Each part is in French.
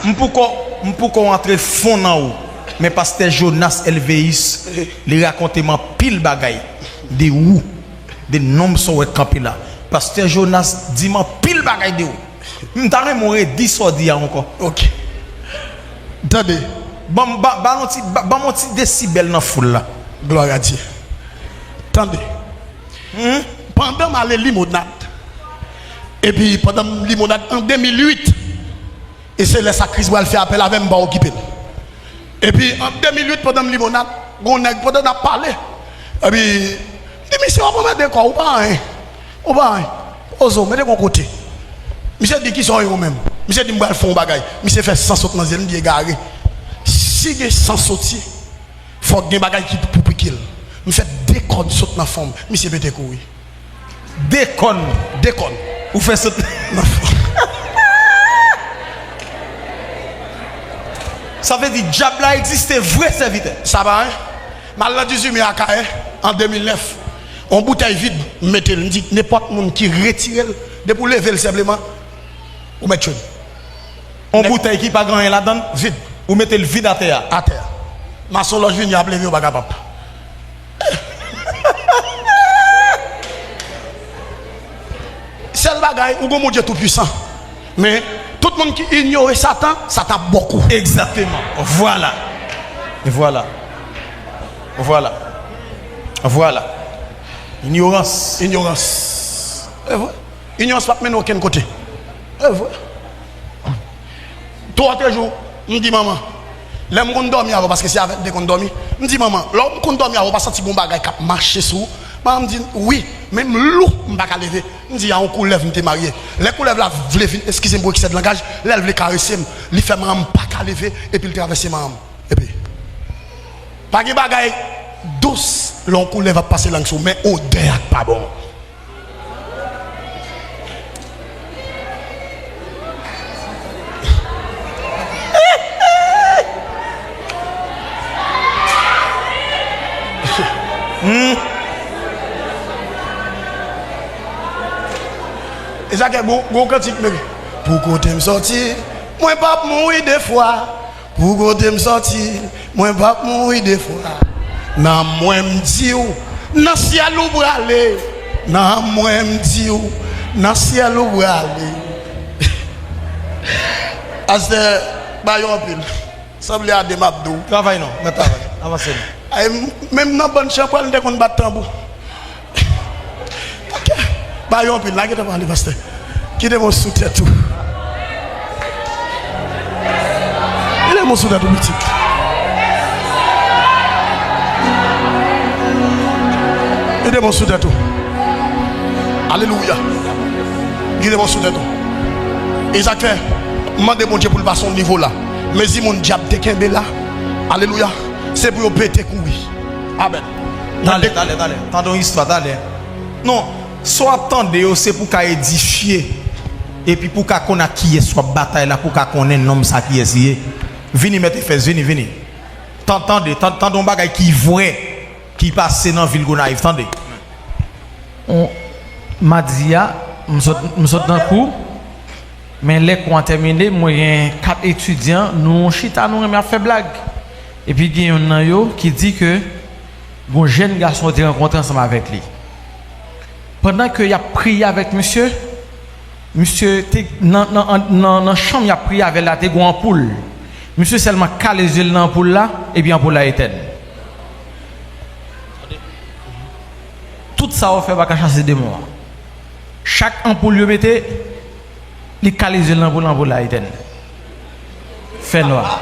M'pou qu'on entre fond en haut. Mais pasteur Jonas Elveis, il raconte ma pile bagaille. De où? Des noms sont campés là. Pasteur Jonas dit ma pile bagaille de où? M't'a mourir 10 fois encore. OK. Attendez. Bon mon petit décibel dans foule là. Gloire à Dieu. Attendez. Pendant ma limonade. Et puis pendant limonade en 2008. Et c'est là sa crise où elle fait appel avec moi occupé. Et puis en 2008 pendant limonade, on a parlé. Et puis dit monsieur on va mettre quoi ou pas hein? Ou pas hein? Ozo mettez mon côté. Monsieur dit qui sont eux même. Monsieur dit moi font bagaille. Monsieur fait 100 sautes dans zone bien garé. Si il y a 100 sauter, faut que des bagaille qui pour piquer. Monsieur déconne saute dans forme. Monsieur peut courir. Déconne. Ou fait sauter. Ça veut dire diable là existe vrai serviteur. Ça va hein? Mal 18 mai à Kaé en 2009. On bouteille vide, mettez le dit n'importe monde qui retire de pour lever le simplement ou mettre on bouteille qui pas grand rien là-dedans vide ou mettez le vide à terre. À terre. Maçon loge vient appeler au bagapap. C'est le bagaille ou mon Dieu tout puissant. Mais tout le monde qui ignore Satan, ça tape beaucoup. Exactement. Voilà. Ignorance. Ignorance pas mener aucun côté. 3 jours, me dit maman, l'aime qu'on dormir avant parce que c'est avec des qu'on dormir. Me dit maman, l'homme qu'on dormir avant pas sentir bon bagage qui marcher sous. Maman me dit oui, même loup m'pas ka lever. Me dit on coulève m'te marié. Les coulève là vle excusez-moi qui c'est de langage, elle vle caresser, li fait maman pas ka lever et puis il traverser maman. Et puis pas de bagage douce, l'on coulève va passer langue sous mais odeur pas bon. Et ça que bon cantique pour côté me sortir moi pas mourir des fois pour côté me sortir moi pas mourir des fois nan moi me dit nan ciel ou aller nan moi me dit nan ciel ou aller aste ba yon pile semble à des mabdou Travail non, mais travail. Avancez. Même dans bonne chambre on déconne battre tambour. Bah yon pile là qui t'a parlé pasteur. Qui est mon soutien tout. Il est mon soutien tout petit. Il est mon soutien tout. Alléluia. Il est mon soutien tout. Et ça fait demandez mon Dieu pour le passer au niveau là. Mais si mon diable te là. Alléluia. C'est pour péter courir. Amen. Allez. Tendons histoire, allez. Non, soit attendez, c'est pour qu'à édifier. Et puis pour qu'à qu'on a qui est soit bataille là, pour qu'à qu'on ait un homme ça qui est. Venez mettre fesses, venez. Tendons bagaille qui vrai, qui passe dans la ville Gonaïve, attendez. On m'a dit, je saute dans le cours. Mais les cours ont terminé, moi j'ai 4 étudiants, nous chita nous on fait blague. Et puis il y a un qui dit que un jeune garçon était rencontré ensemble avec lui. Pendant qu'il a prié avec monsieur dans la chambre il a prié avec la té en poule. Monsieur seulement calé les yeux dans l'ampoule là et bien l'ampoule là éteinte. Tout ça on fait pas chasser des démons. Chaque ampoule lui mettait les calé les yeux dans l'ampoule là éteinte. Fait noir.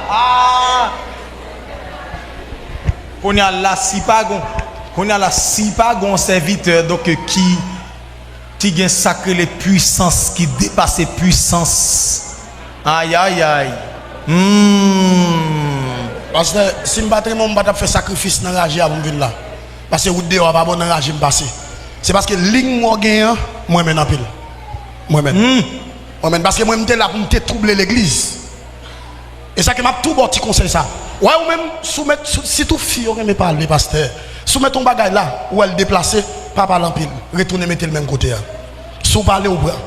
On y a la si pas gon serviteur donc qui gagne sacré les puissances qui dépasse puissance. Aïe. Parce que si je battre mon battre faire sacrifice dans la pour venir là. Parce que vous dehors pas bon dans la me passer. C'est parce que ligne moi gagne moi même en pile. Moi même parce que moi m'étais là pour me troubler l'église. Et ça que m'a tout bon petit conseil ça. Ouais ou même soumettre si tout fille aurait me parler pasteur. Soumettre ton bagage là ou elle déplacer pas par l'empile. Retourner mettre le même côté là. Sous parler ou bras.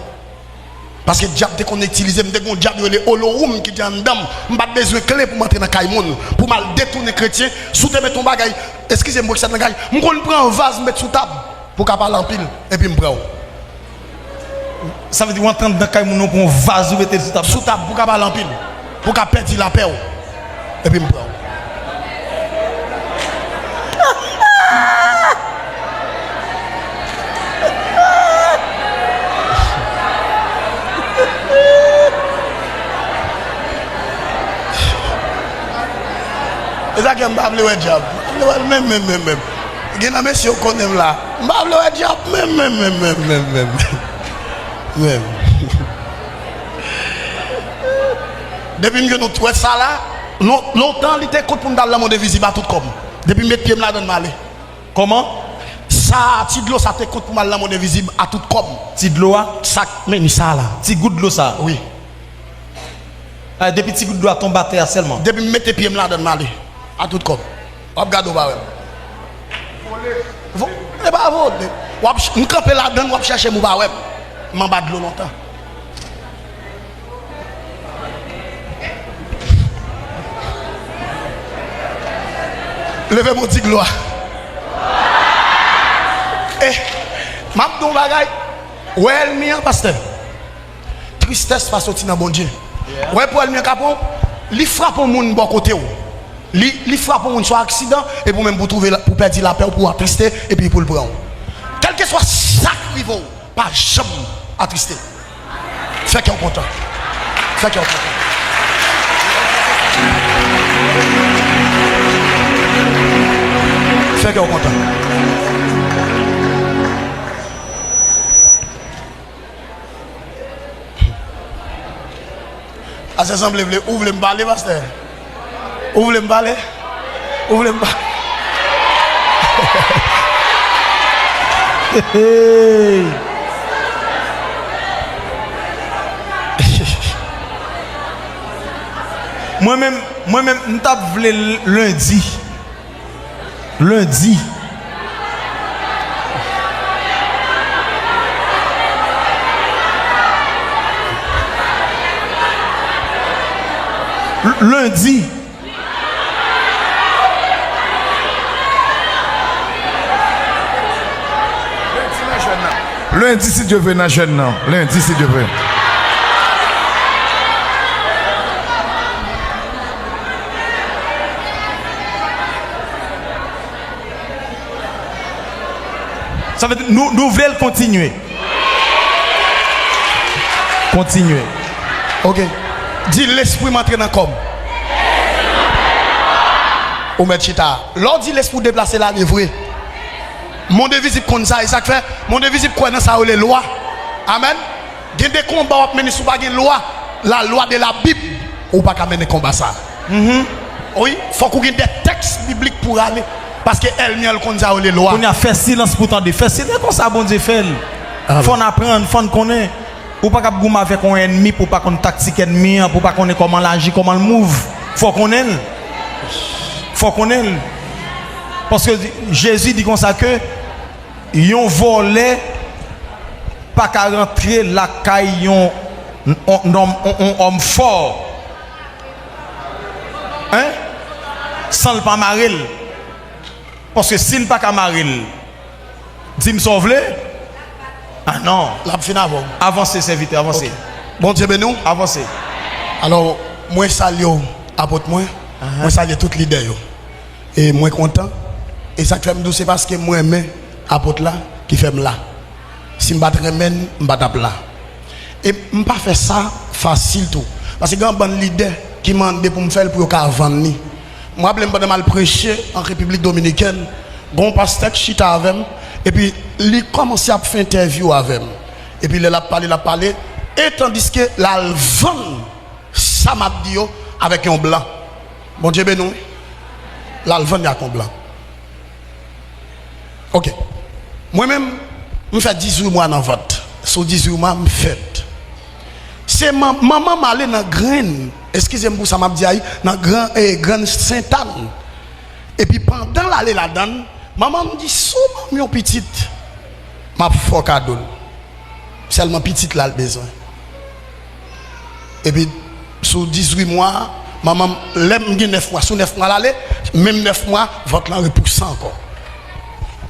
Parce que le diable, dès qu'on utilise, dès qu'on diable, il y a les holorum qui dit en dame, je n'ai pas besoin de clé pour m'entrer dans le caïmon, pour mal détourner chrétien, sous te mettre ton bagage, excusez-moi que ça n'a pas je prends un vase, mettre sous table, pour qu'à parler en pile, et puis je prends. Ça veut dire qu'on entend dans le caïmon pour un vase ou mettre sous table. Sous table, pour qu'à parler en pile, pour qu'à perdre la paix, et puis je prends. C'est ça que je ne vais pas le diable. Même. Il y a des messieurs qui connaissent là. Je ne vais pas le diable. Même. Depuis que nous trouvons ça là, longtemps, il était contre pour nous dans le monde visible à tout comme. Depuis que je pieds là dans le Comment? Ça, petit de l'eau, ça te compte pour mal dans le monde visible à tout comme. Petit de l'eau? Ça, mais ça là. Petit goutte de l'eau ça? Oui. Depuis petit goutte de l'eau à tomber à terre seulement? Depuis que je mets tes pieds là dans le à tout comme. Regarde au bas. Vous ne pas vous. Je campe là-dedans, je cherche mon bas. Je m'en bats de l'eau longtemps. Levez mon petit gloire. Eh, je vais vous bagay. Ouais, elle mien, pasteur. Tristesse face au tina bon Dieu. Ouais, pour elle mien capon, li frappe au monde bon côté ou. Li frappe au monde soit accident et pour même pour trouver pour perdre la paix ou pour attrister et puis pour le prendre. Quel que soit ça qui va, pas jamais attrister. Fait qu'il est content. Fait qu'il est content. Fait qu'il est content. À ce semble, où voulez me parler, pasteur? Où voulez me parler? Où voulez me parler? Moi-même, nous t'avons voulu lundi. Lundi. Lundi. Lundi si Dieu veut, na jeune non. Lundi si Dieu veut. Ça veut dire nous voulons continuer. Continuer. Ok. Dis l'esprit m'entraîne dans comme. Ou mettre chita. L'on dit l'esprit déplacer là, c'est vrai. Mon devise comme ça, et ça fait. Mon devise quoi dans ça, les lois. Amen. Il y a des combats, mais si vous n'avez pas de loi, la loi de la Bible, ou pas qu'à mener combat ça. Oui, il faut qu'on ait des textes bibliques pour aller. Parce qu'elle n'y a pas les lois. On a fait silence pour t'en faire silence comme ça, bon Dieu fait. Faut en apprendre, faut en connaître. Pour pas qu'on avec un ennemi, pour pas qu'on tactique ennemi, pour pas qu'on ait comment l'agir, comment le move. Faut qu'on ait. Faut qu'on ait. Parce que Jésus dit comme ça que yon volé pas qu'à rentrer la caille yon homme fort. Hein? Sans le pas marrer. Parce que s'il pas qu'à marrer, dis-moi sauve-le. Ah non. La fin avant. Avancez, serviteur, avancez. Okay. Bon Dieu, ben nous. Avancez. Alors, moi, salue apôtre moi. Moi, salue tout leader. Et moi, content. Et ça fait me douce parce que moi, aime apôtre là, qui fait là. Si je ne bats pas, je bats là. Et je ne pas faire ça facile tout. Parce que quand un leader qui m'a demandé pour me faire pour vendre. Moi, je ne mal prêcher en République Dominicaine. Bon pasteur qui chita avec moi. Et puis, il commence à faire interview avec moi. Et puis, il a parlé. Et tandis que la vend, ça m'a dit avec un blanc. Bon Dieu, ben non. La vend avec un blanc. Ok. Moi-même, je fais 18 mois dans vote. Sur 18 mois, je fais. C'est maman m'a allé dans graine. Excusez-moi pour ça, m'a dit dans graine Sainte-Anne. Et puis pendant l'aller là-dedans, maman me dit souvent mon petite m'a fait cadeau. Seulement petite là le besoin. Et puis, sous 18 mois, maman, l'aime 9 mois. Sous 9 mois, l'aller, même 9 mois, votre là repousse encore.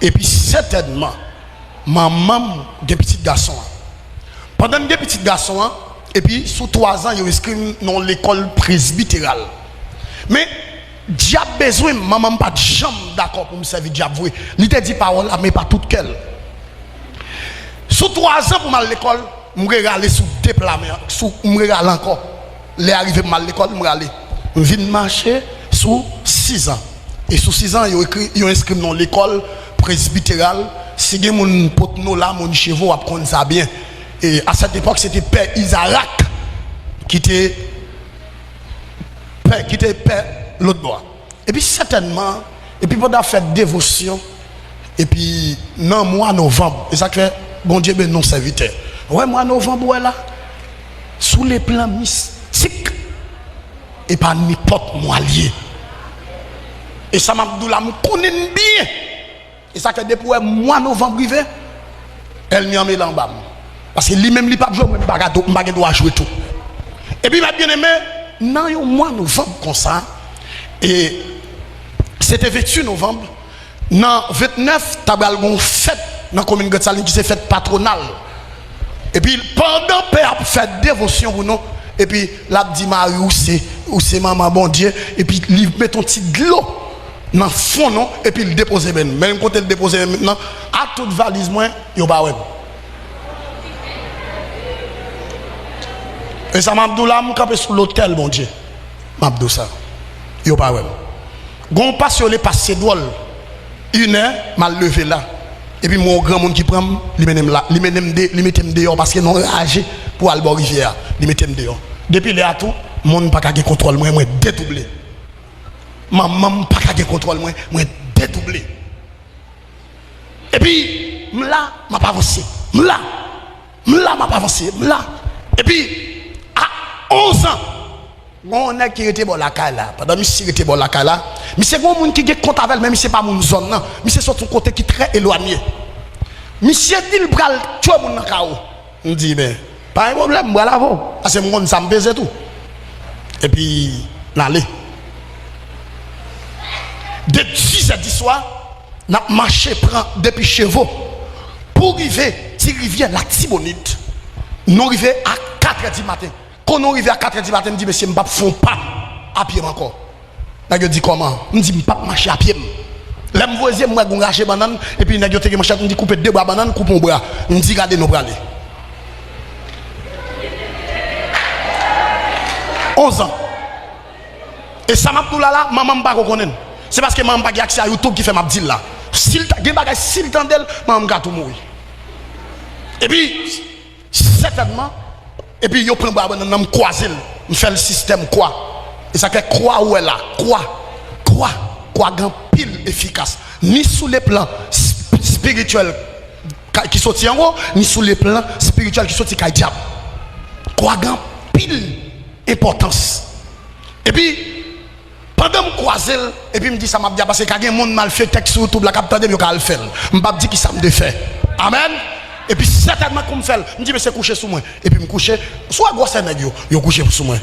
Et puis, certainement, maman, des petits garçons. Pendant des petits garçons, et puis, sous 3 ans, ils inscrivent dans l'école presbytérale. Mais, diable besoin, maman, pas de jambe d'accord pour me servir diable. Il te dit parole, mais pas toute qu'elle. Sous 3 ans pour aller à l'école, je me regarde sous déploiement, je me regarde encore. Les arrivés pour aller à l'école, je me regarde. Je viens marcher sous 6 ans. Et sous 6 ans, ils ont inscrit dans l'école presbytérale. Si vous avez mon poteau là, mon chevaux, vous apprenez ça bien. Et à cette époque, c'était Père Isaac qui était Père l'autre bois. Et puis certainement, et puis pendant faire dévotion, et puis dans le mois de novembre, et ça fait bon Dieu ben non serviteur. Ouais, mois de novembre, ouais là, sous les plans mystiques, et pas n'importe moi lié. Et ça m'a dit là, je connais bien. Et ça fait depuis mois de novembre privé, elle m'a mis là en bas. Parce que lui-même, il n'a pas joué, je dois jouer tout. Et puis, ma bien-aimé, dans le mois de novembre, comme ça, et c'était 28 novembre, dans 29, tu as une fête dans la commune de Saline qui s'est faite patronale. Et puis, pendant que Père a fait dévotion pour nous, et puis, là, dit Marie, où c'est maman, bon Dieu, et puis, il met ton petit de l'eau dans le fond, non, et puis, il dépose ben. Même quand il dépose maintenant, à toute valise, moi, il n'y a pas de. Et ça m'a dit là, je suis sur l'hôtel, mon Dieu. M'a dit ça. Il n'y a pas de. Gon passe sur les passes drôle. 1 heure, m'a levé là. Et puis mon grand monde qui prend, il mène là, il mène dehors parce que non ragé pour Albor Rivière, il mène dehors. Depuis là tout, monde pas qu'à contrôle moi dédoublé. Maman pas qu'à contrôle moi dédoublé. Et puis là, m'a pas avancé. Là, m'a pas avancé. Là. Et puis à 11 ans, on a qui était bon la caille là. Pendant monsieur était bon la caille là. Mais c'est un monde qui est compte avec même c'est pas mon zone non. Mais c'est sur son côté qui est très éloigné. Monsieur dit le bral tu mon dans cao. On dit ben pas un problème voilà vous. Parce que mon ça me pèse tout. Et puis l'aller. De 10 à 10 soir, n'a marché prend depuis chevaux pour arriver si rivière la Tibonite. Nous arrivons à 4h du matin. Quand nous arrivons à 4h du matin, je dis monsieur je ne fais pas à pied encore. Je dis comment? Je dis, je ne pas marcher à pied. Là, je vois, je vais racher banane, et puis je dis, couper 2 bras banane, coupe mon bras. Je dis, regardez nos bras. 11 ans. Et ça m'a dit là, maman ne pas reconnaître. C'est parce que maman n'a pas accès à YouTube qui fait ma dit là. S'il t'en d'elle, maman va tout mourir. Et puis, certainement, et puis, je prends bras banane, je me croise, je fais le système quoi. Et ça fait croix où elle là, croix grand pile efficace, ni sous les plans spirituels qui sont en haut, ni sous les plans spirituels qui sont en diable. Croix grand pile importance. Et puis, pendant que je croise, et puis je me dis ça m'a dit parce qu'il y a des gens qui mal fait texte sur YouTube, la capitale de je vais le faire. Je me dis que ça me fait. Amen. Et puis, certainement, comme je me dis, je me suis couché sur moi. Et puis, je me couche, soit gros sénègue, je couché sur moi.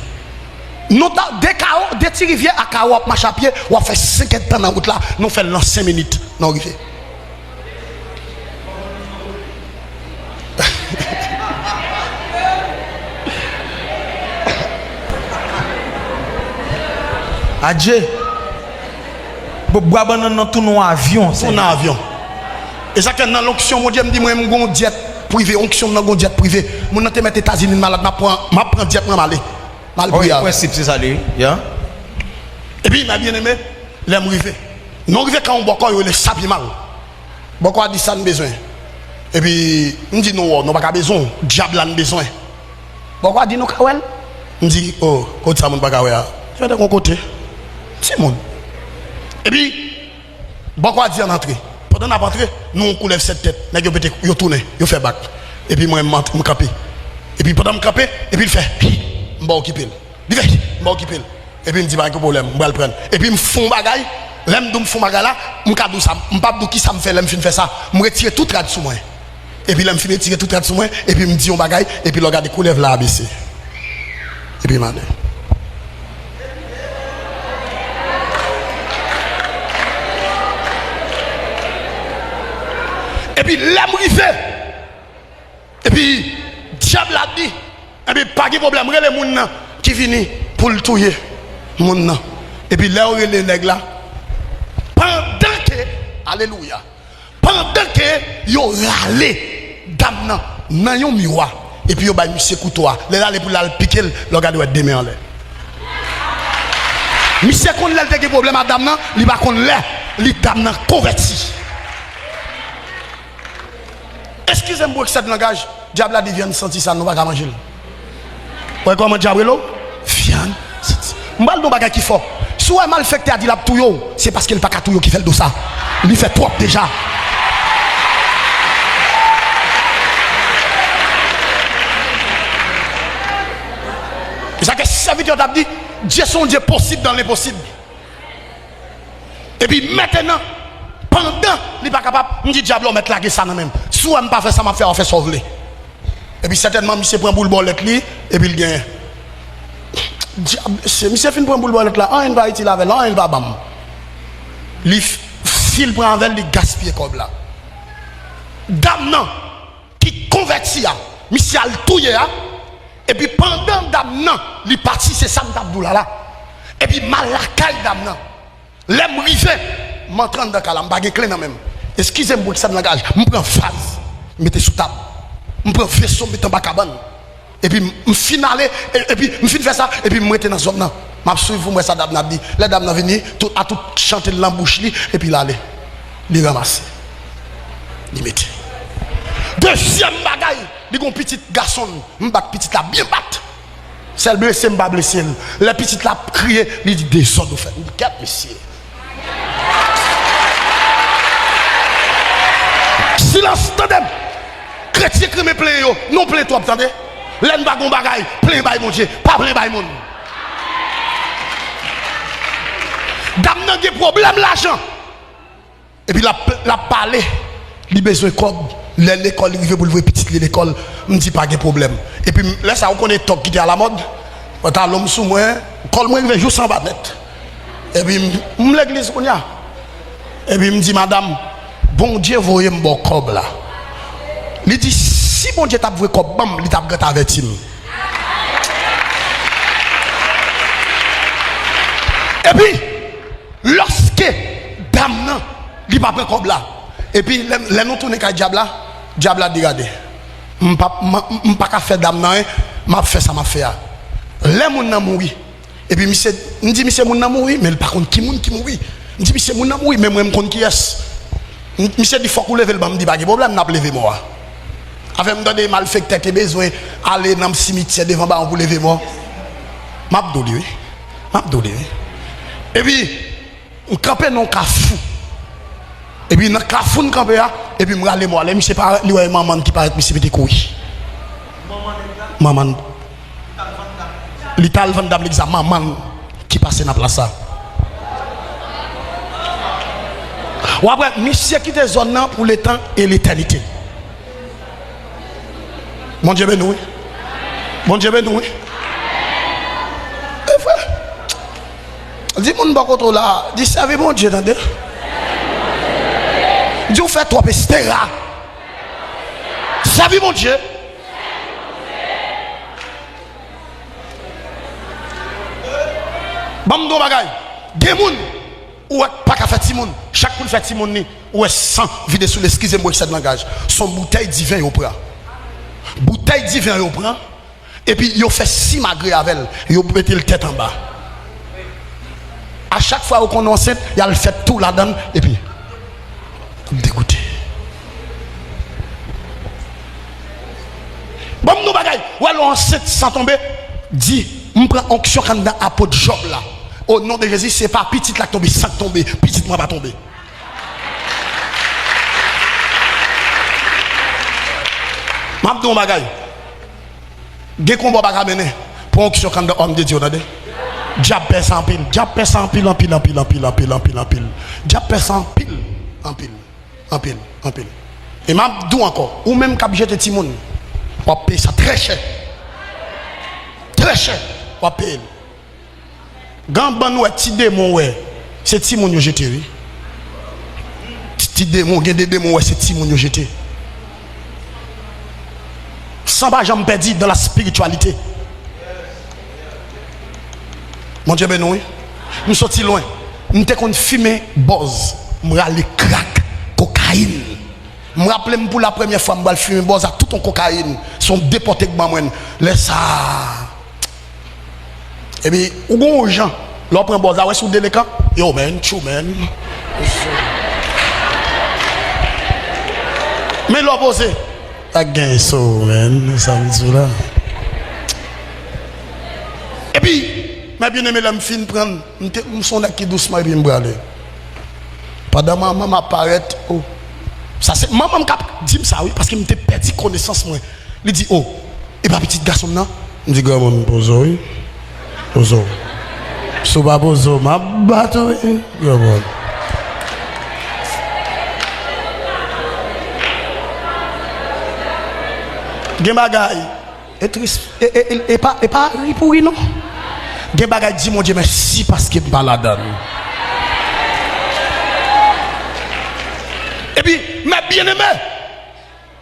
Nous des petits rivières à Kao, marche à pied, on fait 50 temps dans la route là, nous faisons dans 5 minutes dans la rivière. Adje, bois banane dans tout nos avion, c'est un avion. Et ça que dans l'onction, mon Dieu me dit moi j'ai un jet privé, onction dans un jet privé. Mon te mettre États-Unis malade, m'a prend jet pour aller. Oui, le principe c'est ça lui, yeah. Et puis m'a bien aimé, l'aime rivé. Non rivé quand on boit il est sapi mal. Boko a dit ça besoin. Et puis on dit non pas besoin, diable a besoin. Boko a dit non kawel. On dit oh, côté ça mon pas kawel. Je vais de mon côté. C'est mon. Et puis Boko a dit en entrée. Pendant la rentrée, nous on coulève cette tête, nèg yo tourner, yo fait bac. Et puis moi me camper. Et puis pendant me camper, et puis il fait je vais occuper. Il fait, je vais occuper. Et puis il me dit, pas de problème, je vais le prendre. Et puis il me font bagaille, l'aime de me font bagaille là, je ne sais pas ça, je ne sais pas qui ça me fait, l'aime fin faire ça, je retire tout rad sur moi. Et puis l'aime fin retirer tout rad sur moi, et puis il me dit, on bagaille, et puis il regarde les couleurs là, abaissé. Et puis, madame. Et puis, l'aime fait. Et puis, diable a dit. Et puis, pas de problème, les gens qui viennent pour le tuer. Et puis, là où les nègres là, pendant que, alléluia, pendant que, ils ont râlé, dame nan yon miroir. Et puis, ils ont mis couteau. Là, pour la piquer, le gars doit être demain en l'air. Monsieur qu'on l'a des problèmes à dame nan, il va qu'on l'a, il dame nan converti. Excusez-moi pour ce langage, diable a dit viande sentir ça, nous va pas manger. Ouais, comment diable là? Viande. Mal non bagay qui fort. Soit mal fait a dit la touyo, c'est parce qu'il pas ka touyo qui fait le dos ça. Il fait trop déjà. C'est ça que serviteur t'a dit, Dieu son Dieu possible dans l'impossible. Et puis maintenant, pendant, il n'est pas capable, on dit diable, on met la ça même. Soit on pas fait ça, on fait sauver. Et puis certainement, monsieur prend boule bolette li, et puis il gagne. Monsieur fin prend boule bolette là, il va utiliser avec, il va bam. Il fil prend avec, il gaspille comme là. Dame non, qui convertit, monsieur a le touye, et puis pendant dame non, il parti, c'est ça m'abdou là. Et puis mal la caille dame non. L'aime rivé, m'entraîne dans calam, bague clé dans même. Excusez-moi pour ça de langage, je prends phrase, mettez sous table. Je prends vaisseau, mettez en bas cabane. Et puis je finale, et puis je fais ça, et puis je mette dans zone là. Je suis vous moi ça dame n'a dit. Les dames n'a venu tout à tout chanter dans la bouche et puis là aller. Les ramasser. Les mettre. Deuxième bagaille, il y a un petit garçon, petit là bien battre. Celle blessée, m'a blessé. La petite là crié, il dit descend de fait. Quatre messieurs. Silence, tandem. Chrétien crime plein yo, non plein toi, attendez. L'en bagon bagaille, plein bail mon Dieu, pas plein bail mon. Dame nan gen problème l'argent. Et puis la parler, il besoin comme l'école, il veut pour le petite l'école, me dit pas de problème. Et puis là ça on connaît top qui était à la mode. Quand l'homme sous moi, col moi il veut jouer sans battre. Et puis l'église on y a. Et puis il me dit madame, bon Dieu voyez me bon cob là. Il dit si bon Dieu t'a voué cob bam, il t'a gâté avec lui. Et puis lorsque dame nan, il pas prend cob là. Et puis les nous tourner ka diable a dit regardez. M'pas ka faire dame nan, m'a fait ça m'a fait. Les moun nan mouri. Et puis monsieur me dit monsieur moun nan mouri, mais par contre qui moun qui mouri. Me dit monsieur moun nan mouri, mais moi me connais qui est. Monsieur dit faut qu'on leve le bam dit pas de problème n'a lever moi. Avec me donner malfecteur qui besoin aller dans le cimetière devant ba pour lever moi. M'a doli. Et puis on camper non kafou. Et puis dans kafou on camper et puis me rale moi, les monsieur pas lui maman qui paraît monsieur petit couille. Maman l'ital vendable l'examen maman qui passe dans place ça. Ou après monsieur qui était zone pour le temps et l'éternité. Mon Dieu béni. Mon Dieu béni. Et frère, dis mon bakoto là, dis servez mon Dieu attendez. Dis vous faites trop estera. Servez mon Dieu. Bamdo bagay. Des moun ou pas qu'à faire timoun. Chaque moun fait timoun ni ou est sans vider sous l'excusez-moi qui ça de langage. Son bouteille divin au prend. Bouteille divin au prend et puis il fait si magré avec elle, il mettre le tête en bas. À chaque fois qu'on enceinte, il a le fait tout là-dedans et puis dégoûté. Bon nous bagay, ou alors enceinte sans tomber, dit, on prend onction quand dans apôtre Job là. Au nom de Jésus, c'est pas petite là tomber sans tomber, petite moi va tomber. M'abdou bagay. Gen combat bagay mener pour onction quand dans homme de Dieu attendez. Diable pèse en pile, diable pèse en pile en pile en pile en pile en pile en pile en pile. Diable pèse en pile en pile en pile en pile. Et m'abdou encore, ou même cap jeter Timon. On paye ça très cher. Très cher. on paye. Gamban ouais petit démon ouais, c'est petit mon yo jeté oui. Petit démon, gen des démons ouais, c'est petit mon yo jeté. Sans pas jamais perdu dans la spiritualité. Mon Dieu ben oui. Nous sortis loin. Nous t'ai fumé buzz, nous aller crack, cocaïne. Je me rappelle pour la première fois, je fumer buzz à tout en cocaïne, sont déportés que moi laisse ça. Et puis où gon gens, leur prend buzz ouais sous délécat. Yo man, chou man. Mais l'opposé. Again so man, ça me dit là. Et puis mais bien aimé l'homme fin prendre me son qui doucement et bien me aller. Pendant maman m'apparaît oh. Ça c'est maman me dit ça oui parce qu'il me perdu connaissance moi. Il dit oh et pas petit garçon non. Me dit grand mon bozo oui. Bozo. So ba bozo ma bato oui. Grand mon. Gen bagay et triste et pas pourri non. Gen bagay dit mon Dieu merci parce que pas la donne. Et puis mais bien aimé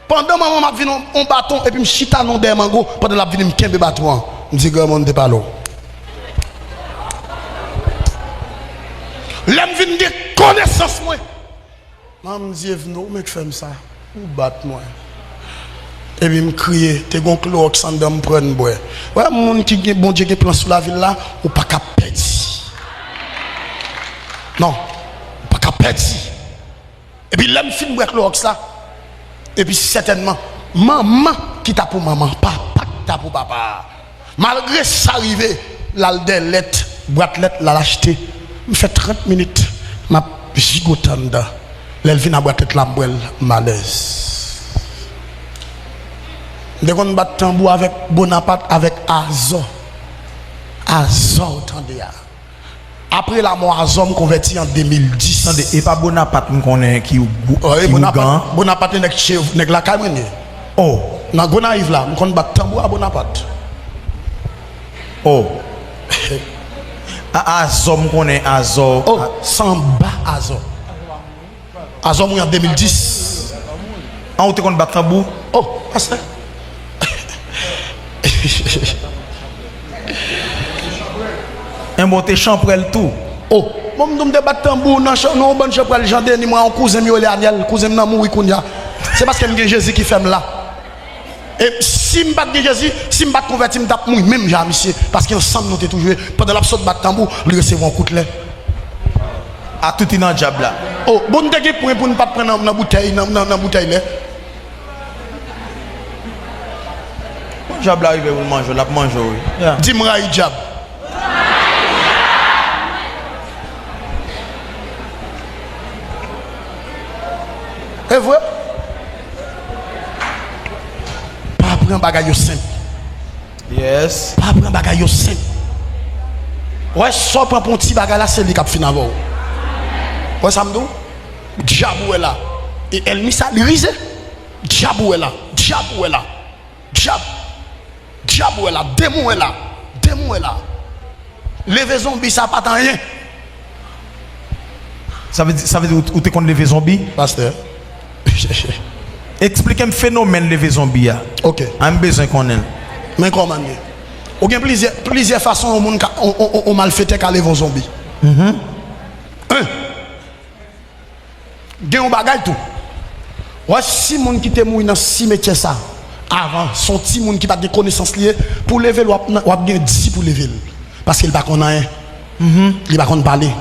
pendant maman m'a vinn on bâton et puis me chita non des mango pendant la vinn me kembe bâton. Me dit grand monde pas là. L'aime vinn de connaissance moi. Maman me dit non mais tu fais ça ou battre moi. Et puis me crier t'es gon Clorox en me prendre boire ouais mon qui bon Dieu qui plan sur la ville là ou pas qu'à perdre non pas qu'à perdre et puis l'aime fin boire Clorox là et puis certainement maman qui t'a pour maman papa qui t'a pour papa malgré ça arrivé la lettre boîte lettre la l'acheter me fait 30 minutes m'a gigotanda l'elle vient à boîte lettre la boire malaise. Dès qu'on bat tambour avec Bonaparte, avec Azor. Azor, attendez. Après la mort, Azor me converti en 2010. Attendez, et pas Bonaparte me connaît qui oui, Bonaparte n'est la Cameroun. Oh. Dans Gonaïve là, me connaît bat tambour à Bonaparte. Oh. Azor me connaît Azor. Oh, Samba Azor. Azor en 2010. Ah, où tu connais bat tambour? Oh, parce que un monté champrel tout. Oh, moi me débat tambour non bonne champrel jardin ni moi un cousin mi Ariel, cousin nan mouri kounya. C'est parce que me Jésus qui fait là. Et si me bat Jésus, si me bat converti me tape mouri même jamais monsieur parce qu'ensemble nous t'es toujours pendant l'absence de bat tambour, lui recevoir un coup de lait. À tout dans diable là. Oh, bon te pour ne pas prendre dans bouteille dans bouteille là. Diable arrive pour manger, la manger oui. Yeah. Dis-moi diable. Et vrai? Pas prendre bagage simple. Yes. Pas prendre bagage simple. Ouais, soit prendre un petit bagage là, c'est lui qui a fini avant. Ouais, ça me dit? Diable est là. Et elle mis ça, lisez. Diable est là. Diable est là. Diable. Diable est là, démon est là, démon est là. Lever zombie, ça pas tant rien. Ça veut dire où tu connais lever zombie? Pasteur. Expliquez-moi le phénomène lever zombie. Ok. On a besoin qu'on ait. Mais comment? Il y a plusieurs façons on mal fait qu'à lever zombie. Un. Il y a un bagage tout. Ouais, si mon qui te mouille dans 6 métiers ça. Avant, son petit monde qui n'a pas de connaissances liées, pour lever, il a bien 10 pour lever. Parce qu'il n'a pas rien. Il n'a pas parler.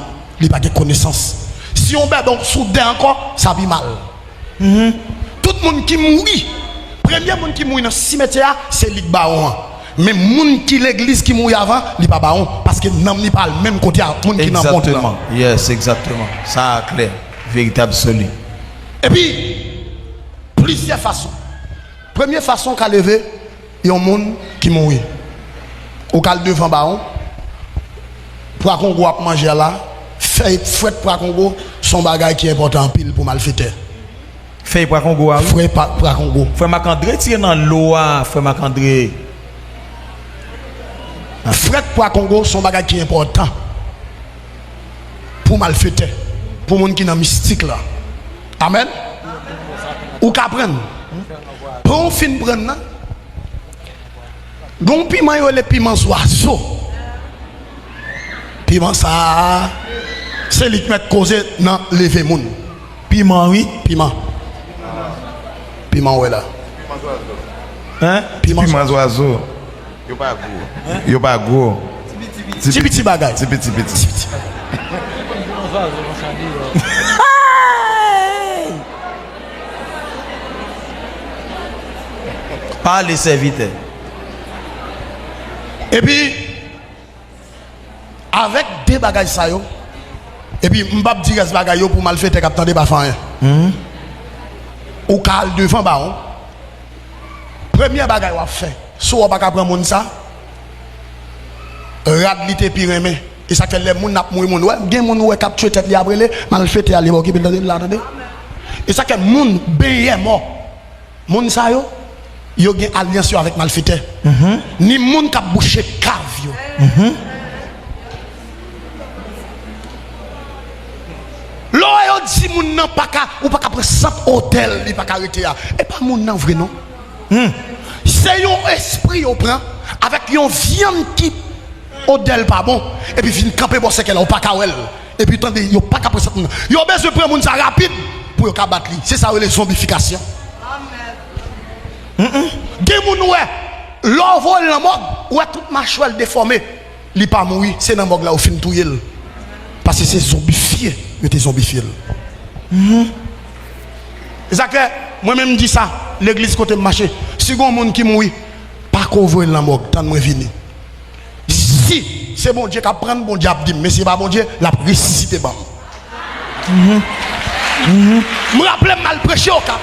Il n'a pas de connaissances. Si on bat donc soudain encore, ça va mal. Tout le monde qui mourit, premier monde qui mourit dans 6 métiers, c'est le baron. Mais le monde qui l'église qui mourit avant, il n'est pas baron. Parce que n'a pas le même côté à monde qui n'a pas. Exactement. Yes, exactement. Ça clair. Véritable solide. Et puis, plusieurs façons. Première façon qu'a levé, il y a un monde qui mourit. Au cas devant baron, pour qu'on go manger là, fait fouette pour qu'on go, son bagage qui est important pile pour mal fêter. Fait pour qu'on go. Fouette pour qu'on go. Frère Macandré tire dans l'eau, frère Macandré. Fouette pour Congo son bagage qui est important. Pour mal fêter, pour les gens qui sont mystique là. Amen. Ou qu'à prendre. Pour fin prendre, gon piment yo les piments oiseaux. Piment ça, c'est lui qui met causé dans lever moun. Piment, oui. Piment. Piment ouais là. Hein? Piment oiseau. Yo pas gros. Yo pas gros. petit bagage. Petit. Pas les serviteurs. Et puis, avec des bagages ça yo, et puis m'bap dire ce bagage yo pour mal faire tes capteurs de pas faire rien. Ou cal devant baron. Premier bagage wa fait, soit pas prendre monde ça. Radlité pyrémé. Et ça fait les moun n'a mouri moun ouais, gen moun ouais cap tuer tête li après les mal fait aller qui là attendez. Et ça que moun bien mort. Moun ça yo gen alliance avec malfaiteur. Ni moun qui bouché cave yo. Lo yo dit moun nan pas ka ou pas ka prendre 100 hôtel, li pas ka arrêter ya. Et pas moun nan vrai non. C'est un esprit yo prend avec une viande qui hôtel pas bon et puis fin camper bon c'est qu'elle ou pas ka wel. Et puis tandis yo pas ka prendre 100 moun. Yo besoin prendre moun ça rapide pour yo ka battre li. C'est ça les zombification. Gen moun ouais l'envol la mort ouais toute mâchoire déformée li pas mourir c'est dans mort là au fin touyer parce que c'est zombifié yo te zombifié c'est ça que moi même dis ça l'église côté marché si gon monde qui mourir pas couvrir la mort tant moi venir si c'est bon Dieu qui prendre bon diable dit mais c'est pas bon Dieu la ressusciter bon me rappelle mal prêché au cap.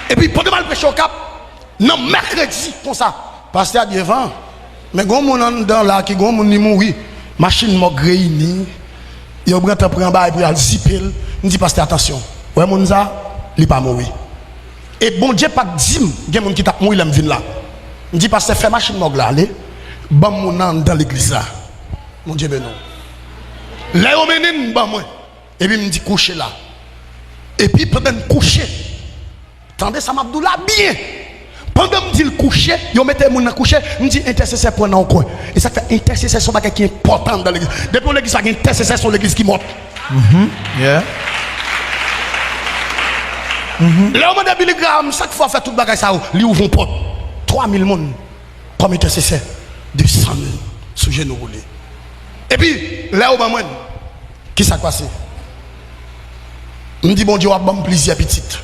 Et puis, pendant mal prêcher au cap, non, mercredi, comme ça, pasteur a dit, devant, mais quand on dans là, qui gon moun ni mouri, machine m'a réuni, il a pris un prend bas et puis il a zippé, il dit, pasteur, attention, ouais, moun ça, il pas mourir. Et bon Dieu, pas dit, il y a moun qui t'a mouri, il vient là. Il dit, pasteur, fais machine m'a là, allez, bon moun dans l'église là. Mon Dieu, ben non. Là, on mène, bon moi. Et puis, il me dit, coucher là. Et puis, pendant coucher, tendez ça m'abdoula bien. Pendant que je dis le coucher, je mets mon coucher, je dis intercesseur pour dans le coin. Et ça fait intercesseur sur bagage qui est important dans l'église. Depuis l'église, ça fait intercesseur sur l'église qui monte. Yeah. Là, on a Billy Graham, chaque fois fait tout bagage ça, lui ouvre une porte. 3000 personnes comme intercesseur, 200 000 sous genoux roulés. Et puis, là, on va qui s'est passé? Je dis bon Dieu, on va me plaisir petite.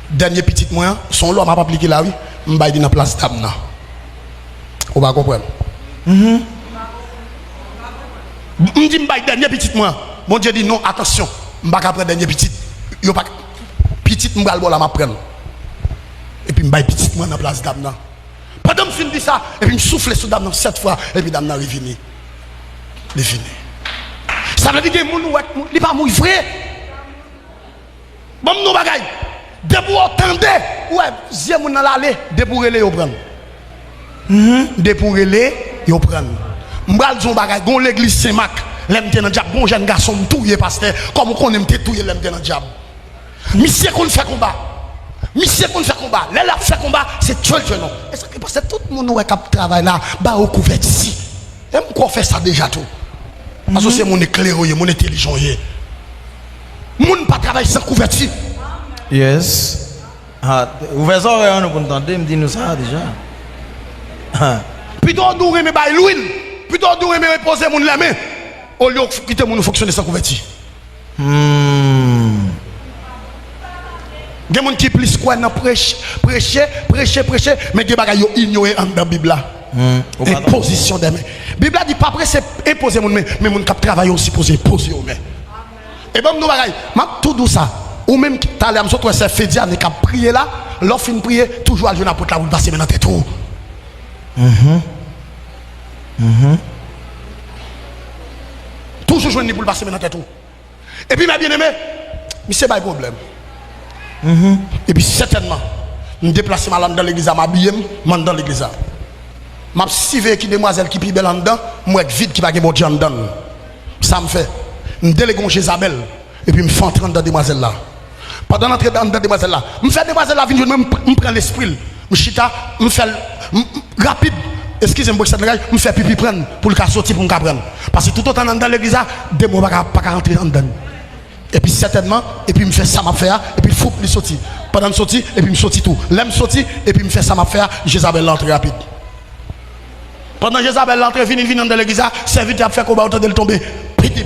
Dernier petit moyen, son lot m'a pas appliqué là oui, m'ba dit dans place d'amna. On va comprendre. M'di m'ba dernier petit moyen. Mon Dieu dit non, attention, m'ba ka prendre dernier petit. Yo pas petit m'ba le la m'a prendre. Et puis m'ba petit moyen dans place d'amna. Pendant me fin dit ça, et puis me souffler sur d'amna 7 fois et puis d'amna revenu. Il fini. Ça veut dire que moun il pas mourir vrai. Bon nous bagaille. Debout attendez, ouais, si vous n'allez aller, dépourrez-les, vous prenez. Dépourrez-les, vous prenez. M'bral zon bagay, gon l'église Saint-Marc, l'aime dans diable, bon jeune garçon touye pasteur, comme on connaît touye l'aime dans diable. Monsieur qu'on fait combat. Monsieur qu'on fait combat. Là là fait combat, c'est tuer le non. Est-ce que parce que tout le monde qui travaille là, bah au couvert ici. Et pourquoi fait ça déjà tout? Parce que c'est mon éclairé, mon intelligent. Moun pas travailler sans couverture. Yes. Ouvrez les oreilles pour entendre, me dit nous ça déjà. Plutôt nous remettre by l'huile, plutôt nous remettre reposer mon la main, au lieu de quitter mon fonctionner sans couverture. Il y a des gens qui plus quoi dans prêcher, mais des bagages ignorés dans la Bible là. Imposition des mains. La Bible dit pas prêcher, imposer mon main, mais mon cap travail aussi poser aux mains. Et bon nous bagages, m'a tout douce ça. Ou même qui t'a l'air, nous c'est fait dire, qu'à prier là, l'offre fin prier, toujours à jouer dans la porte là, vous passez maintenant tête tout. Toujours jouer pour le passer maintenant tête tout. Et puis, ma bien-aimé, mais c'est pas un problème. Et puis, certainement, je me déplace dans l'église, je m'habille dans l'église. m'a suivi qui demoiselle qui pi belle en dedans, moi vide qui pas bon Dieu en dedans. Ça me fait me déléguer Jézabel et puis me fait entrer dans demoiselle là. Pendant l'entrée dans demoiselle là, me fait demoiselle là venir me prend l'esprit, me chita, me fait rapide. Excusez-moi ça me fait pipi prendre pour le cas sortir pour me prendre parce que tout autant dans l'église des mots pas rentrer en dedans. Et puis certainement et puis me fait ça m'a faire et puis faut le sortir. Pendant le sortir et puis me sortir tout. L'aime sortir et puis me fait ça m'a faire Jézabel l'entrée rapide. Pendant Jézabel l'entrée vient dans l'église, serviteur a fait combat autant de le tomber. Petit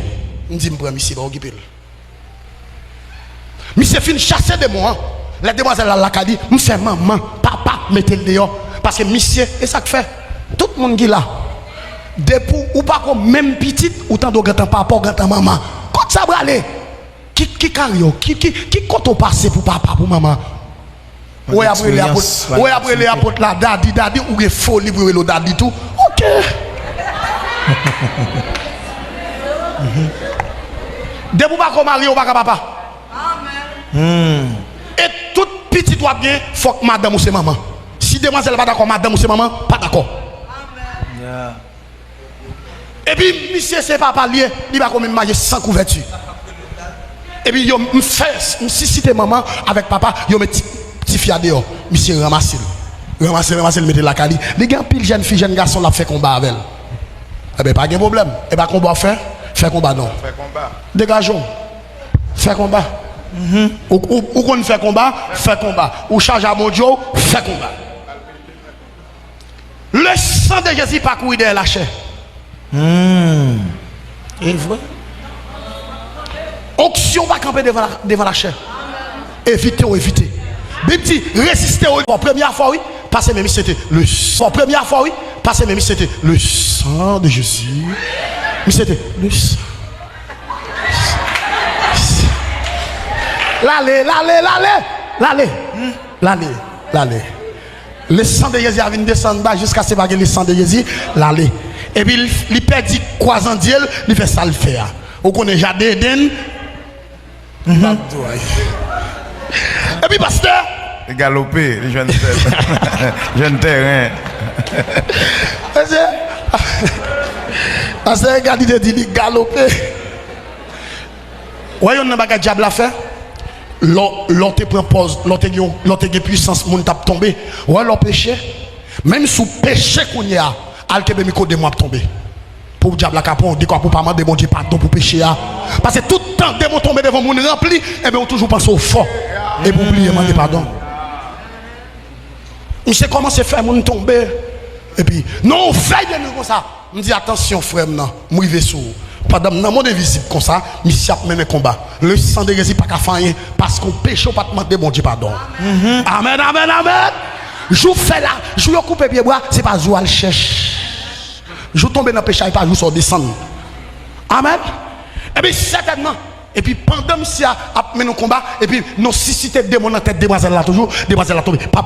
me dit me prend ici va occuper. Monsieur fin chasser de moi. La demoiselle la dit me fait maman, papa mettez le dehors parce que monsieur et ça que fait tout le monde qui là. Depuis ou pas comme même petite ou tant de grand papa grand maman. Quand ça va aller qui cario qui compte au passé pour papa pour maman. Ouais après les apôtres là daddy ou est folie pour le daddy tout. OK. Depuis pas comme mari ou pas papa. Amen. Et toute petite doit bien faut que madame ou c'est maman. Si demoiselle pas d'accord madame ou c'est maman, pas d'accord. Amen. Yeah. Et puis monsieur c'est papa lié, il va comme marier sans couverture. Et puis yo me fait si cité maman avec papa, yo met petit fia dehors, monsieur ramasser le mettre la cali. Les gars pile jeune fille jeune garçon l'a fait combat avec elle. Eh ben pas de problème. Et pas combat faire combat non. Faire combat. Dégageons. Faire combat. Ou qu'on fait combat, fait combat. Ou charge à mon Dieu, fait combat. Le sang de Jésus pas courir derrière la chair. Et vrai. Onction va camper devant la chair. Évitez ou évitez. Bipti, résistez au. Pour première fois, oui, passez même c'était le sang. Pour première fois, oui, passez même c'était le sang de Jésus. Mais c'était le sang. L'allez. Le sang de Jésus a venu descendre bas jusqu'à ce que le sang de Jésus, l'allez. Et puis il perdit croisant Dieu, il fait ça le faire. Vous connaissez Jardin. Et puis pasteur. Galoper, les jeunes terrain. Pasteur, regardez, il dit galoper. Voyons, on n'a pas de diable à faire. L'autre propose, l'autre puissance, mon tape tombé. Ouais, l'autre péché. Même sous péché qu'on y a, alkebe miko de moi tomber. Pour diable la capon, dit quoi pour pas demander bon Dieu pardon pour péché. Parce que tout le temps, démon tomber devant mon rempli, et bien on toujours pense au fort. Et pour oublier, demander pardon. On sait comment c'est faire mon tomber. Et puis, non, veille de nous comme ça. On dit attention, frère, non, moi je sous. Pendant le monde invisible comme ça, monsieur a mené combat. Le sang de Jésus pas qu'à faire rien parce qu'on péché pas demander bon Dieu pardon. Amen. Je fais là, je coupe pied bois, c'est pas jouer à le chercher. Je tombe dans le péché et pas jouer sur descendre. Amen. Et puis certainement, et puis pendant monsieur a mené combat et puis nos suscité démon dans tête demoiselle là toujours, demoiselle là tombe. Pap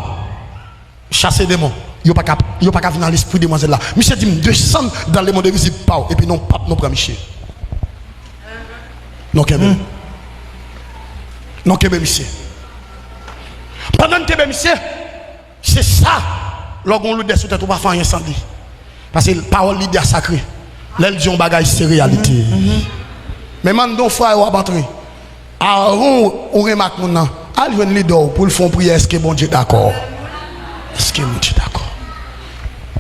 chasser démon. Yo pas qu'à venir dans l'esprit demoiselle là. Monsieur dit descendre dans le monde invisible pas et puis non pape non prend monsieur. Non kebe. Non kebe monsieur. Pendant que monsieur c'est ça. Lorsqu'on le dessus tête ou pas faire un incendie. Parce que la parole l'idée sacrée. L'elle dit on bagaille c'est réalité. Mais maintenant frère ou abantrer. Avant on remarque maintenant, al joindre leader pour le fond prière est-ce que bon Dieu d'accord? Est-ce que bon Dieu d'accord?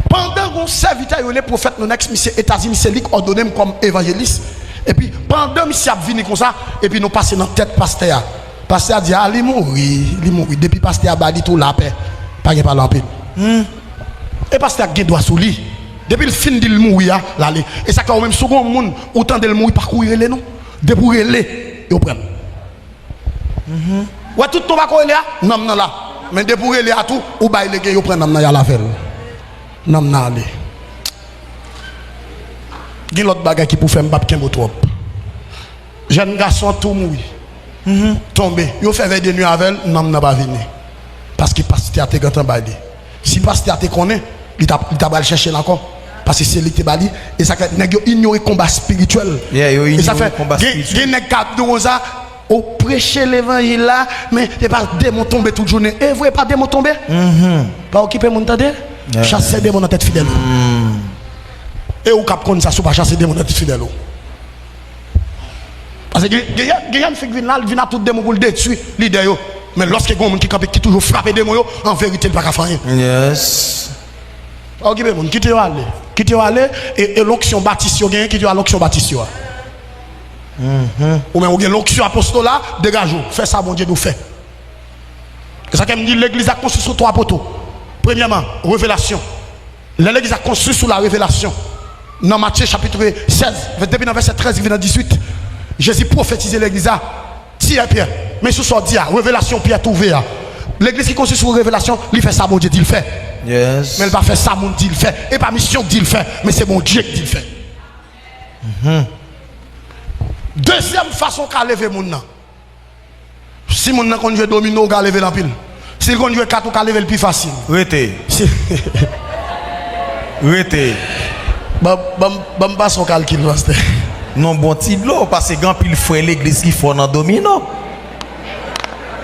Pendant qu'on serviteur les prophètes nos ex monsieur États-Unis c'est lui ordonné comme évangéliste et puis pendant monsieur a venu comme ça et puis nous passer dans tête pasteur. Pasteur dit il mourir depuis pasteur a dit tout la paix. Pas de parler en paix. Et pasteur a doit sous lui. Depuis le fin de mourir là et ça quand même second monde autant de le mourir pas courir les non depuis les et prend. Ouais tout ton va courir là non là mais depuis les à tout ou bail les yo prend non ya la faire. Non n'a aller. Gi l'autre bagage qui pour faire m'bap kembo trop. Jeune garçon tout mourir. Tombé, yo fait veille de nuit avec non n'a pas venir. Parce que pasteur te grand en bail. Si pasteur te connaît, il t'a va chercher encore. Parce que c'est lui qui t'a dit et ça fait nèg yo ignorer combat spirituel. Et ça fait gen nèg cap de ça au prêcher l'évangile là mais c'est pas démon tomber toute journée. Et vrai pas démon tomber? Pas occuper mon tande. Chasser des démons dans tête fidèle. Et ou cap comme ça, sous pas chasser des démons dans tête fidèle. Parce que il y a une figure là, il vient à tout démon pour le détruire, leader. Mais lorsque il y a un monde qui toujours frappe des démons, en vérité, il ne peut pas faire rien. Yes. Ok, mais quittez aller. Quittez aller et l'onction baptiste, vous quittez l'onction baptiste. Ou même l'onction apostolat, dégagez. Fais ça, mon Dieu, nous fait. C'est ça qu'elle me dit, l'église a construit sur 3 poteaux. Premièrement, révélation. L'église a construit sur la révélation. Dans Matthieu chapitre 16, depuis dans verset 13, il 18, Jésus prophétisait l'église à Pierre. Mais ce soir, dit, révélation, Pierre trouvé. L'église qui construit sur révélation, il fait ça, mon Dieu, dit le fait. Yes. Mais elle va faire ça, mon Dieu, il fait. Et pas mission, dit le fait. Mais c'est mon Dieu qui dit le fait. Deuxième façon qu'a lever mon nom. Si mon nom conduit domino, qu'a lever la pile. Si il conduit 4 qu'a lever le plus facile. Rete. Rete. Bon, pas son calcul, pasteur. Non, bon petit l'eau, parce que grand pile frère l'église qui font dans domino.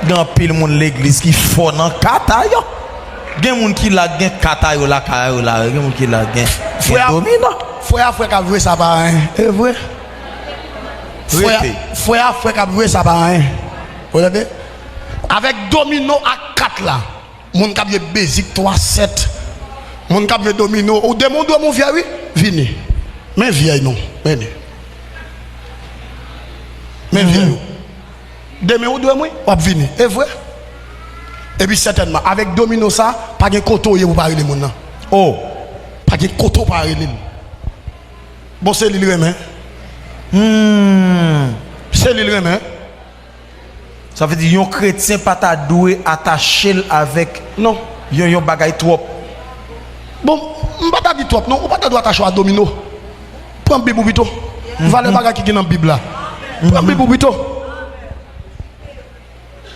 Grand pile monde l'église qui font dans kata yo. Gen moun qui la gen kata yo la kaya yo la, gen moun qui la gen domino. Frère qu'a vu ça par un. C'est vrai. Frère qu'a vu ça par un. Vous savez? Avec domino à 4 là. Moun k'ap de basic 3 7. Moun k'ap de domino ou démon doit mon vieux oui, vini. Mais vieille non, venez. Mais vieille. Demain ou doit moi, ou vini. Et vrai? Et puis certainement avec domino ça, pas de koto pour parler moun nan. Oh, pas de koto pour parler. Bon c'est l'île remen. C'est l'île remen. Ça veut dire un chrétien pas ta doué attaché avec non, yon bagay trop. Bon, on pas ta dit trop non, on pas ta doit attacher à domino. Prends Bible bito. Va le bagay qui est dans la Bible là. Prends Bible bito.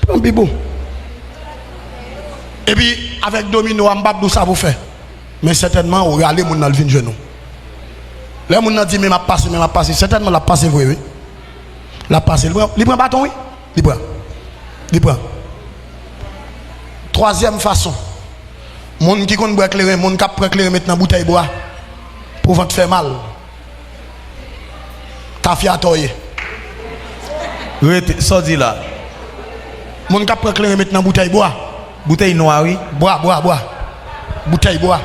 Prends Bible. Et puis avec domino on pas ça vous faire. Mais certainement on regarder mon dans le vin genou. Là mon dit mais m'a passé, certainement la passer vrai oui. La passer, il prend bâton oui. Il prend. Troisième façon. Monde qui compte boire éclairer, monde qui prend éclairer maintenant bouteille bois pour vendre faire mal. Café à toyer. Oui, ça dit là. Monde qui prend éclairer maintenant bouteille bois. Bouteille noire oui. Bois. Bouteille bois.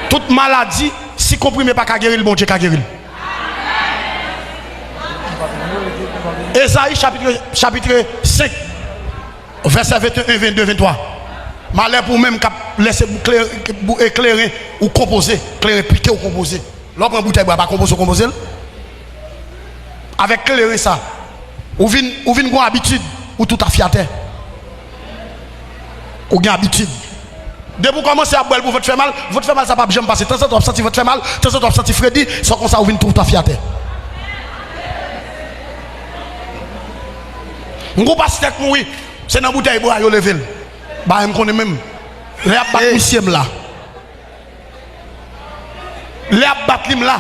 Toute maladie, si comprimé pas qu'à guérir, le bon Dieu qu'à guérir. Esaïe chapitre 5, verset 21, 22, 23. Malheur pour même laisser éclairer ou composer, éclairer, piquer ou composer. L'autre bouteille bois pas composer. Avec éclairer ça, ou vient une habitude, ou tout à fiater. Ou une habitude. Dès que vous commencez à boire pour votre faire mal ça va pas jamais passer. Tant que vous sentez votre faire mal, tant que vous sentez Freddy, c'est comme ça vous venez tout à fiater. On ne pas steak mourir, c'est dans la bouteille bois yo level. Bah me connaît même. Les abat monsieur là. Les abat lim là.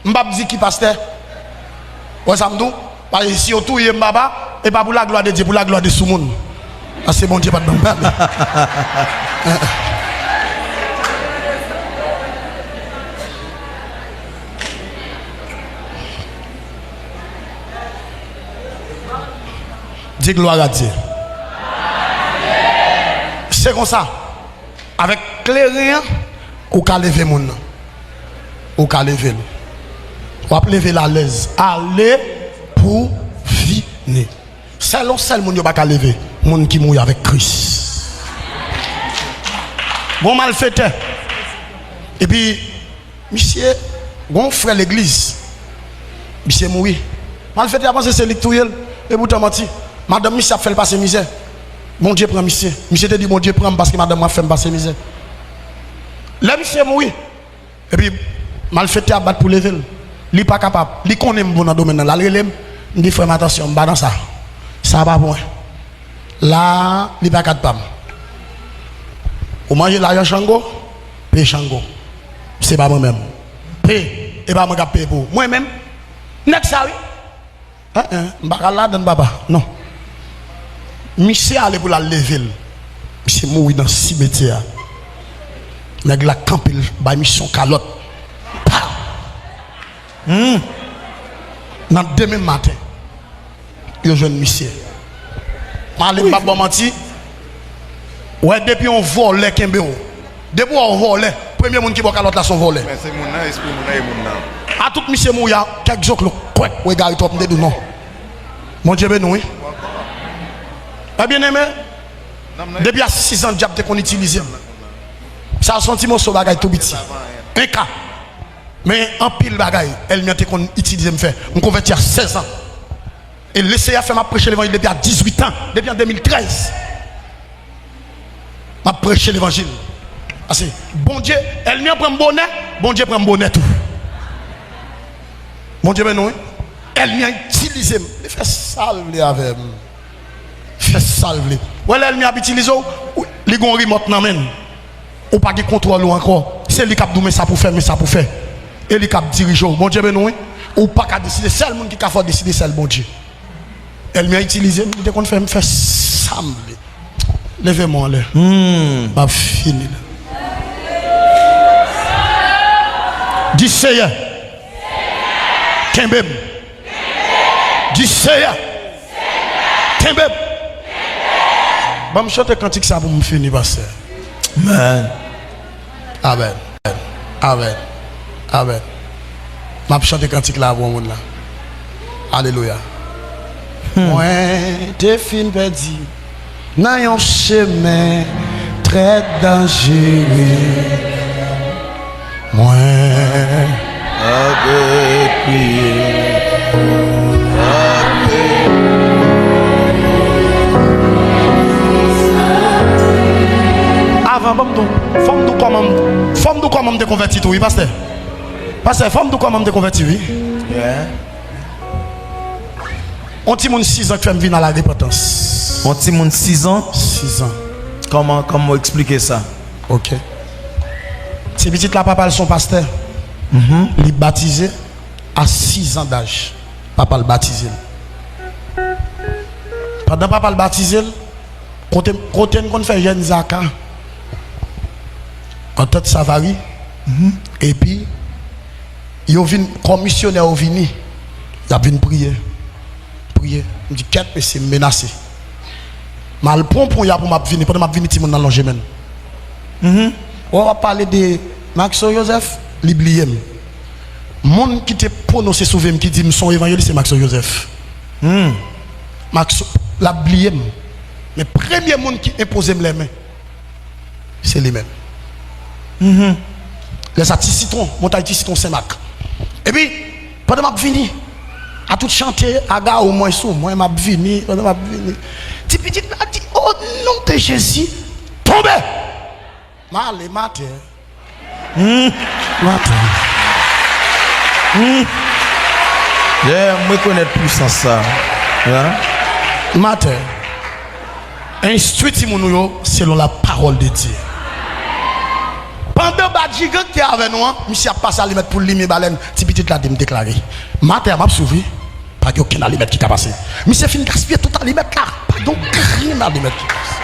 M'pa dit qui pasteur. Ouais ça m'dou parce que si autour y mbaba et pas pour la gloire de Dieu, pour la gloire de Soumoun. Ah c'est bon Dieu pas de bon. Dis gloire à Dieu. C'est comme ça. Avec clair, ou qu'à lever mon nom. Ou qu'à lever. Ou à lever la l'aise. Aller pour venir. C'est le seul monde qui va lever. Monde qui mouille avec Christ. Bon malfaiteur. Et puis, monsieur, bon frère l'église. Monsieur mouille. Malfaiteur avant c'est l'électoral. Et vous t'en menti. Madame Monsieur a fait passer misère. Mon Dieu prend monsieur. Monsieur te dit mon Dieu prend parce que madame m'a fait passer misère. Là monsieur mourir. Et puis malfaiteur a battre pour lever. Il n'est pas capable. Il connaît bon dans le domaine là. Il dit frère attention, pas dans ça. Ça va bon. Là, il n'est pas capable. Vous mangez l'argent Chango, paye Chango. C'est pas moi-même. Paye et pas moi qui paye pour moi-même. N'est-ce ça oui? Je ne vais pas là dans papa. Non. Monsieur allait pour la lever. Monsieur mourir dans le cimetière. Nèg la camper ba mission calotte. Dans demain matin, yo jeune monsieur. Malé pas bon menti. Ouais depuis on vole kembe on. Depuis on vole, premier monde qui boit calotte là son volé. Mais c'est mon nom, esprit mon nom et mon nom. À tout monsieur mouya, quelques jours quoi, regarde toi me non. Mon Dieu ben oui. Eh bien aimé, depuis à 6 ans diable qu'on utilise. Ça a senti mon so bagay tout petit. Un cas. Mais en pile bagay, elle m'a qu'on utilise me faire. On converti à 16 ans. Et laissez à faire ma prêcher l'évangile depuis à 18 ans, depuis en 2013. M'a prêché l'évangile. Bon Dieu, elle m'a prend bonnet, bon Dieu prend bonnet tout. Bon Dieu ben non. Elle m'a utilisé, il fait salver avec moi. Fait salver. Ouais, elle m'a utilisé, les gon remote nan men. Ou pas de contrôle encore. C'est lui qui a dit ça pour faire, mais ça pour faire. Et lui qui a dirigé. Bon Dieu ben non. Ou pas qu'à décider, c'est le monde qui a fait décider, c'est le bon Dieu. Elle m'a utilisé, dès qu'on fait, me fait sembler. Levez-moi là. M'a fini là. Dis Seigneur. Kembem. Dis Seigneur. Kembem. Bah me chanter cantique ça pour me finir pasteur. Amen. Amen. Amen. Amen. M'a chanter cantique là pour monde là. Alléluia. Moi t'es fin perdu. Dans un chemin très dangereux. Moi avec prier. avant femme de comment me convertir oui pasteur. Pasteur femme de comment me convertir oui. On dit mon 6 ans que je viens à la repentance. On dit mon 6 ans. 6 ans. Comment expliquer ça? OK. C'est petit là papa son pasteur. Il est baptisé à 6 ans d'âge. Papa le baptisé. Pendant papa le baptisé, côté qu'on fait jeune Zaka. En tête ça varie. Et puis il vient comme missionnaire au vini. Il a venu prier. Prier. Il dit qu'est-ce que c'est menacé. Mal pompon ya pour m'a venir pendant m'a venir ti mon dans l'ange men. On va parler de Max Joseph, l'oublié. Monde qui te prononcé sauver qui dit son évangéliste c'est Max Joseph. Max l'a oublié. Mais premier monde qui impose les mains c'est lui-même. Les artistes citron, montagne citron Saint-Marc. Et puis pendant m'a venir à tout chanter à gars au moins sous moi m'a venir pendant m'a venir. Ti petit a dit oh nom de Jésus tombé. Mal matin. Matin. Je connaître plus sans ça. Matin. Instruit mon yo selon la parole de Dieu. Pendant Badjigan qui est avec nous, monsieur a passé à lui mettre pour lui baleine, ti petit là de me déclarer. Matin m'a sauvé. Pas aucun aliment qui a passé. Monsieur fin gaspiller tout aliment là. Pas donc rien aliment qui passe.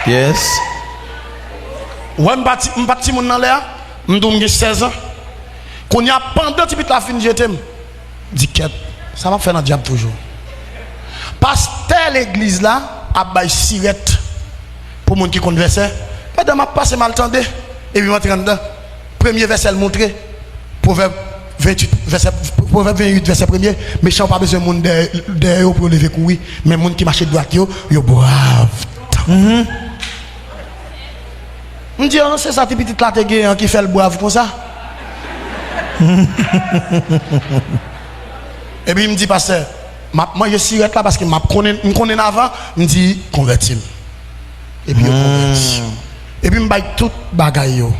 Yes. Ouais m'bati mon dans l'air, m'dou 16 ans. Qu'on y a pendant petit la fin j'étais dit quête. Ça va faire dans diable toujours. Pasteur l'église là a bail sirette pour monde qui conversait. Pendant m'a passé mal tendé et puis m'entrer dedans. Premier verset le montrer. Proverbe 28 verset 1er, méchant pas besoin de monde derrière pour lever courir, mais monde qui marche droite yo brave. On dit c'est ça petit là qui fait le brave comme ça. Et puis il me dit pasteur, moi je suis là parce que me connais avant, me dit convertir. Et puis converti. Et puis me baille tout bagaille yo.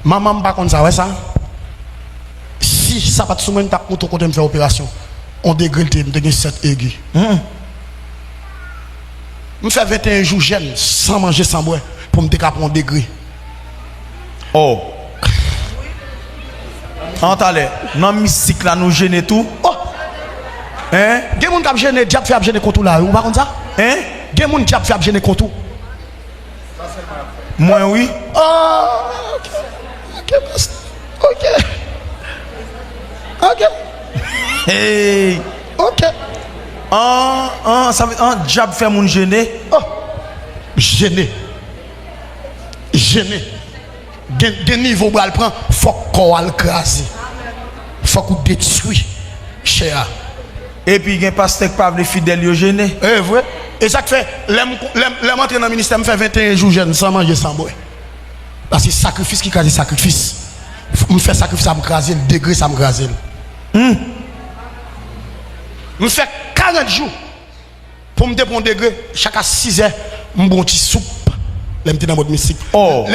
Maman pas comme ça ouais ça. Si ça pas sous moi t'a pour côté me faire opération, on dégrilte me donner 7 aigus. Me fait 21 jours jeune sans manger sans boire pour me décaper on degré. Oh. Entendez, dans mystique là nous gêner tout. Oh. Hein? Gen moun k'ap gêner, diable fait gêner contre là, ou pas comme ça? Hein? Gen moun diable fait gêner contre. Moi, oui. Ok, pasteur. Ok. Hey. Ok. Ça veut un diable fait mon gêner. Oh. Gêné. Gen niveau pour le prendre, faut qu'on le crase. Faut qu'on détruit. Cher. Et puis il y a un pasteur qui parle fidèle yo gêné. Vrai. Et ça fait l'aime entrer dans le ministère me fait 21 jours jeune sans manger sans boire. Parce que sacrifice qui crase sacrifice. Me fait sacrifice ça me craser, le degré ça me craser. Me fait 40 jours pour me prendre degré chaque 6 heures me bon petit soupe. L'aime dans mode mystique. Oh.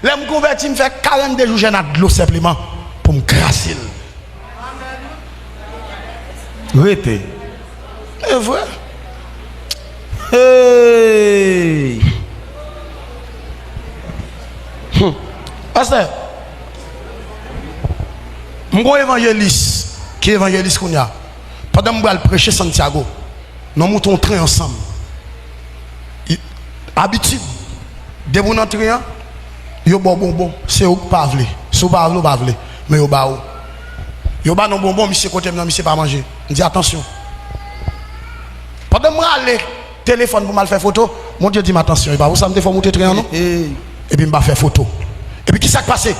L'aime converti me fait 42 jours jeune à de l'eau simplement pour me craser. Rete. C'est vrai. Hey. Pasteur, mon évangéliste, qui est évangéliste qu'on a, pendant que je vais prêcher Santiago, nous montons train ensemble. Habitude, dès que vous entrez, vous bonbon, c'est où pas vle. Si vous pas vle, pas vle. Mais vous ba ou. Vous ba non bonbon, monsieur côté non, monsieur pas manger. Je dis attention. Pendant que je vais téléphone pour mal faire photo, mon Dieu dit attention, vous savez me faire monter train non? Et puis je vais faire photo. Et puis, qui s'est passé?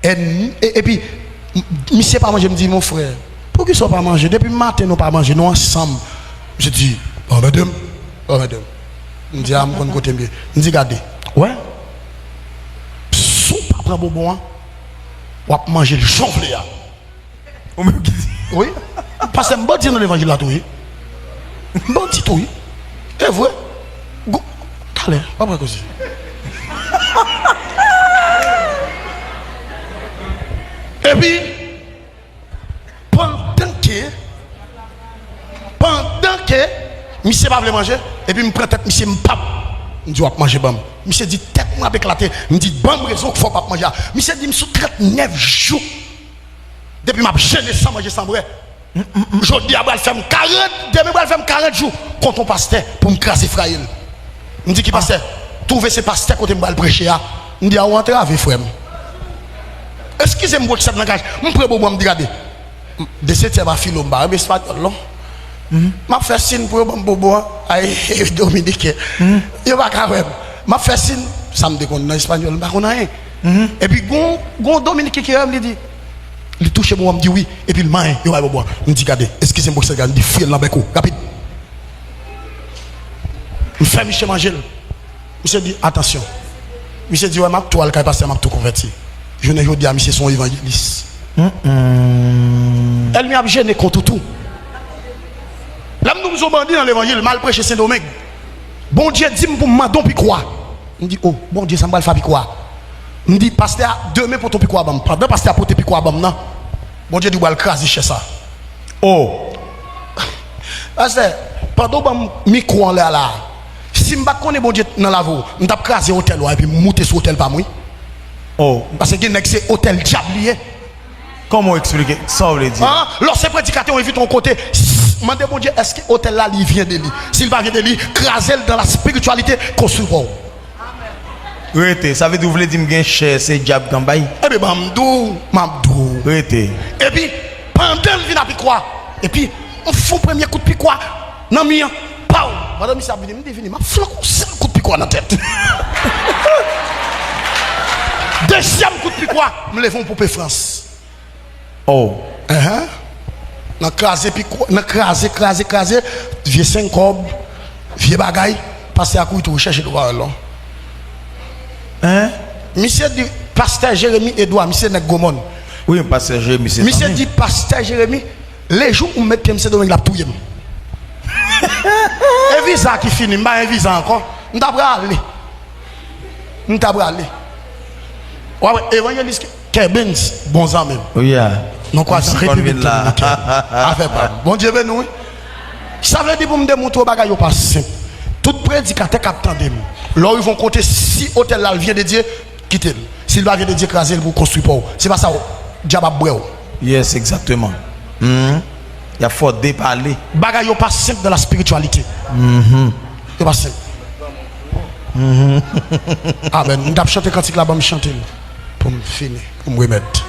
Et puis, monsieur pas manger, me dit, mon frère, pour qu'ils ne soient pas mangés, depuis le matin, nous pas mangé, nous ensemble. Je dis, oh madame. Je dis, ah, je vais côté mieux. Je dis, regardez. Ouais. Si vous ne prenez pas bonbon, vous allez manger le chanflé. Oui. Parce que je vais dire dans l'évangile là, oui. Je vais dire oui. Et vrai. Allez, pas vrai que ça. Et puis, pendant que monsieur va manger, et puis je prends tête, monsieur me pape, je dis, je vais manger bam. Monsieur dit, tête m'a éclaté, je dis, bam, raison qu'il ne faut pas manger. Monsieur dit, je suis 39 jours. Depuis que je gêné sans manger sans boire. Je dis, je vais faire 40, demain, je vais faire 40 jours contre ton pasteur pour me craser frère. Je dis, qui pasteur, trouver ce pasteur quand je vais le prêcher. Je dis, on va entrer avec frère. Excusez-moi que ça me langage. Je prends pour me regarder. De cette ma fille, je suis pas long. Je fais signe pour me bobo. Aïe, Dominique. Je ne vais pas faire. Je fais signe. Ça me déconne dans l'espagnol. Je ne sais rien. Et puis, Dominique qui me dit, il touche moi, je me dit oui. Et puis, le main, il va boire. Je me dis, regardez, excusez-moi que ça me dit, file dans le bec. Rapide. Je fais Michel manger. Je me dit, attention. Je me dit, ouais, toi, le cas passé, je tout converti. Je ne dis à monsieur son évangéliste. Elle m'a gêné contre tout. Là, nous sommes bandits dans l'évangile, mal prêché Saint-Domingue. Bon Dieu dit pour moi, donc, puis quoi? Je dis, oh, bon Dieu, ça me va le faire, puis quoi? Je dis, pasteur, demain pour ton puis quoi? Pendant pasteur pour ton puis quoi? Non. Bon Dieu dit, va le craser chez ça. Oh. Pasteur, pendant que je micro là, si je ne connais pas bon Dieu dans la voie, je vais craser l'hôtel et puis monter sur l'hôtel par moi. Oh. Parce que c'est hôtel diablier. Comment expliquer ça veut dire? Lorsque prédicateur on évite ton côté, demandez mon Dieu, est-ce que l'hôtel là il vient de lui? S'il va venir de lui, craser dans la spiritualité construit. Rete, ça veut dire que vous voulez dire que cher c'est diable Gambay? Eh bien, Mamdou. Rete. Et puis, pendant le vin à quoi? Et puis, on fait premier coup de piquois. Non, mien. Pau. Madame, ça vient me deviner, ma floc, un coup de piquois dans la tête. Deuxième coup de piquois, me lève pour France. Oh. N'a crasé piquois, n'a crasé, vieux 5 cob, vieux bagaille, passer à coup de recherche de voir là. Monsieur dit pasteur Jérémy Edouard, monsieur n'est Gomon. Oui, pasteur Jérémy, monsieur. Monsieur dit pasteur Jérémy, les jours où mettez monsieur Domingue la touye. Un visa qui finit, pas un visa encore. Nous t'avons aller. Ouais, évangéliste Kerbens, bon sang même. Oui, non quoi, ça République là. Bon Dieu ben nous. Ça veut dire pour me démontrer bagay pas simple. Tout prédicateur qui attend de nous. Là ils vont compter si hôtel là vient de Dieu, quittez-le. S'il va venir de Dieu craser pour construire pas. C'est pas ça. Diable breu. Yes, exactement. Il y a fort déparler. Bagay pas simple dans la spiritualité. C'est pas simple. Amen. Nous avons chanté quand il a chanté pour me finir, pour me remettre.